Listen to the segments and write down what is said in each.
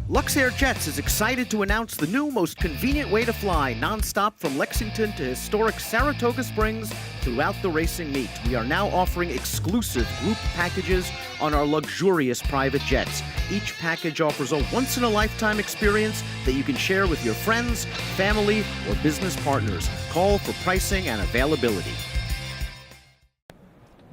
Luxair Jets is excited to announce the new, most convenient way to fly nonstop from Lexington to historic Saratoga Springs throughout the racing meet. We are now offering exclusive group packages on our luxurious private jets. Each package offers a once-in-a-lifetime experience that you can share with your friends, family, or business partners. Call for pricing and availability.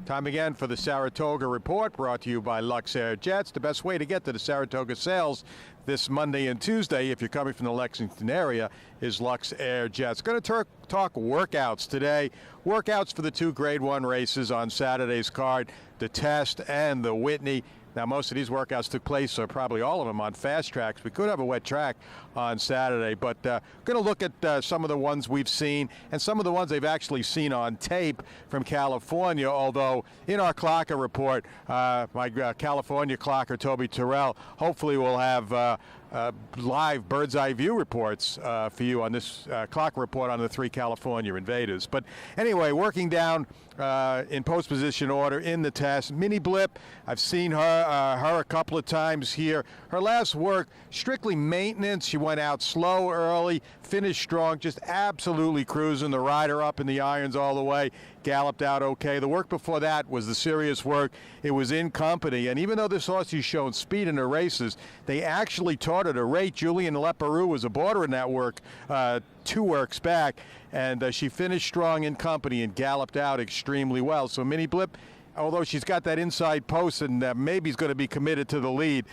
Time again for the Saratoga Report, brought to you by Luxair Jets. The best way to get to the Saratoga sales this Monday and Tuesday, if you're coming from the Lexington area, is Luxair Jets. Going to talk workouts today. Workouts for the two Grade 1 races on Saturday's card, the Test and the Whitney. Now, most of these workouts took place, or probably all of them, on fast tracks. We could have a wet track on Saturday, but going to look at some of the ones we've seen and some of the ones they've actually seen on tape from California, although in our clocker report, my California clocker, Toby Terrell, hopefully will have live bird's eye view reports for you on this clock report on the three California invaders. But anyway, working down in post position order in the Test. Mini Blip, I've seen her a couple of times here. Her last work, strictly maintenance. She went out slow early, finished strong, just absolutely cruising. The rider up in the irons all the way, galloped out okay. The work before that was the serious work. It was in company, and even though this horse has shown speed in her races, they actually taught her to rate. Julian Leperoux was aboard her in that work 2 works back, and she finished strong in company and galloped out extremely well. So Mini Blip, although she's got that inside post and maybe is going to be committed to the lead,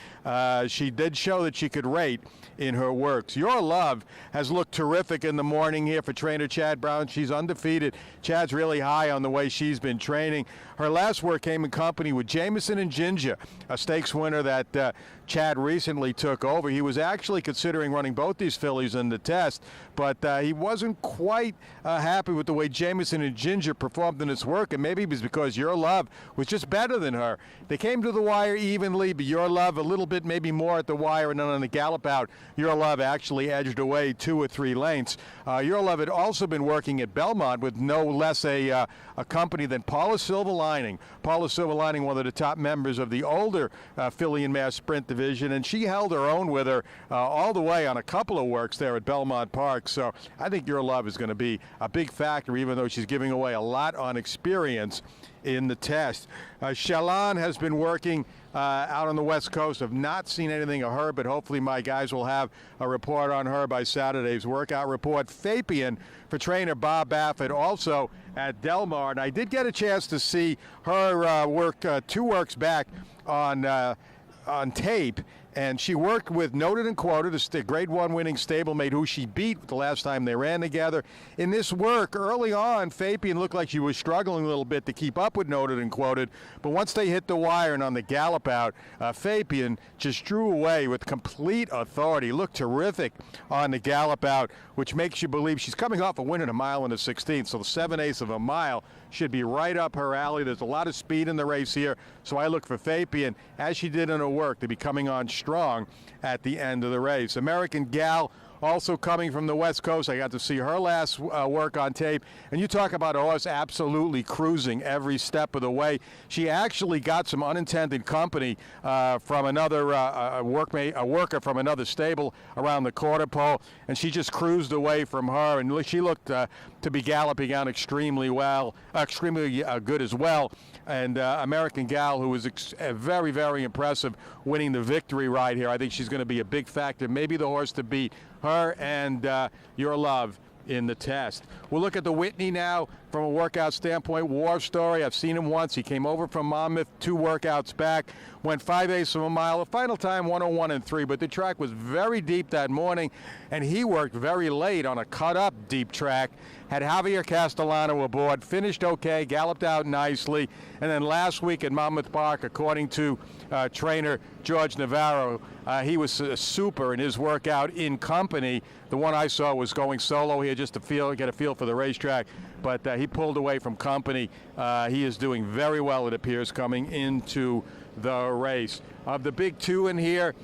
she did show that she could rate in her works. Your Love has looked terrific in the morning here for trainer Chad Brown. She's undefeated. Chad's really high on the way she's been training. Her last work came in company with Jameson and Ginger, a stakes winner that Chad recently took over. He was actually considering running both these fillies in the Test, but he wasn't quite happy with the way Jameson and Ginger performed in its work, and maybe it was because Your Love was just better than her. They came to the wire evenly, but Your Love a little bit maybe more at the wire, and then on the gallop out, Your Love actually edged away 2 or 3 lengths. Your Love had also been working at Belmont with no less a company than Paula Silverlining. Paula Silverlining, one of the top members of the older filly and mare sprint division, and she held her own with her all the way on a couple of works there at Belmont Park. So I think Your Love is going to be a big factor, even though she's giving away a lot on experience in the Test. Shalon has been working out on the West Coast. I've not seen anything of her, but hopefully my guys will have a report on her by Saturday's workout report. Fabian for trainer Bob Baffert, also at Del Mar, and I did get a chance to see her work 2 works back on tape, and she worked with Noted and Quoted, the Grade 1 winning stablemate who she beat the last time they ran together. In this work, early on, Fabian looked like she was struggling a little bit to keep up with Noted and Quoted, but once they hit the wire and on the gallop out, Fabian just drew away with complete authority. Looked terrific on the gallop out, which makes you believe she's coming off a win in a mile and a 16th, so the 7/8 of a mile should be right up her alley. There's a lot of speed in the race here, so I look for Fabian, as she did in her work, to be coming on strong at the end of the race. American Gal, also coming from the West Coast. I got to see her last work on tape. And you talk about a horse absolutely cruising every step of the way. She actually got some unintended company from another a worker from another stable around the quarter pole, and she just cruised away from her. And she looked to be galloping out extremely well, extremely good as well. And American Gal, who was very, very impressive, winning the victory ride here. I think she's going to be a big factor. Maybe the horse to beat her and Your Love in the Test. We'll look at the Whitney now from a workout standpoint. War Story, I've seen him once. He came over from Monmouth 2 workouts back, went 5/8 of a mile. The final time 1:01.3, but the track was very deep that morning, and he worked very late on a cut-up deep track. Had Javier Castellano aboard, finished okay, galloped out nicely, and then last week at Monmouth Park, according to trainer George Navarro, he was super in his workout in company. The one I saw was going solo here just to get a feel for the racetrack, but he pulled away from company. He is doing very well, it appears, coming into the race. Of the big 2 in here,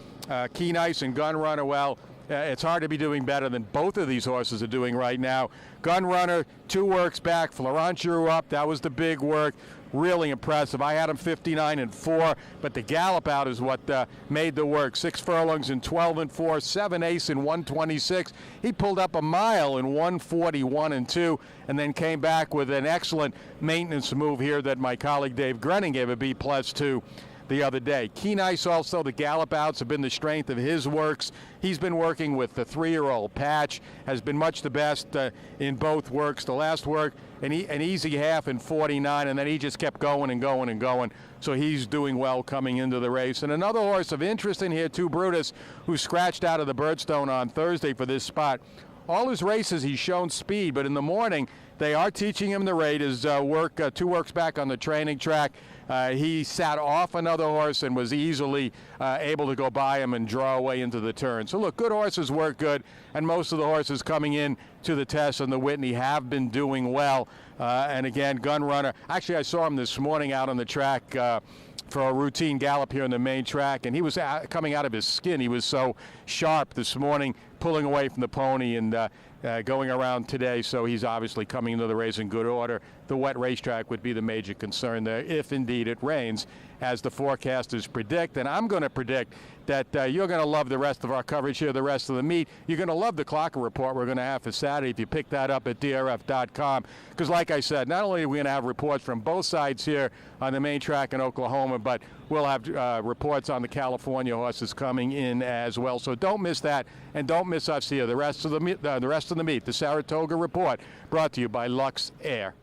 Keen Ice and Gun Runner, well, it's hard to be doing better than both of these horses are doing right now. Gun Runner, 2 works back. Florent Giroux up. That was the big work. Really impressive. I had him 59-4, but the gallop out is what made the work. 6 furlongs in 12-4, 7 ace in 126. He pulled up a mile in 141-2, and then came back with an excellent maintenance move here that my colleague Dave Grenning gave a B+ to the other day. Keen Ice also, the gallop outs have been the strength of his works. He's been working with the 3-year-old Patch, has been much the best in both works. The last work, an easy half in 49, and then he just kept going and going and going. So he's doing well coming into the race. And another horse of interest in here too, Brutus, who scratched out of the Birdstone on Thursday for this spot. All his races he's shown speed, but in the morning they are teaching him the rate. His 2 works back on the training track. He sat off another horse and was easily able to go by him and draw away into the turn. So look, good horses work good, and most of the horses coming in to the test and the Whitney have been doing well. And again, Gun Runner, actually I saw him this morning out on the track for a routine gallop here in the main track, and he was coming out of his skin. He was so sharp this morning, pulling away from the pony and going around today, so he's obviously coming into the race in good order. The wet racetrack would be the major concern there if indeed it rains, as the forecasters predict. And I'm going to predict that you're going to love the rest of our coverage here, the rest of the meet. You're going to love the Clocker Report we're going to have for Saturday if you pick that up at drf.com. Because like I said, not only are we going to have reports from both sides here on the main track in Oklahoma, but we'll have reports on the California horses coming in as well. So don't miss that, and don't miss us here. The rest of the meet, the Saratoga Report, brought to you by Lux Air.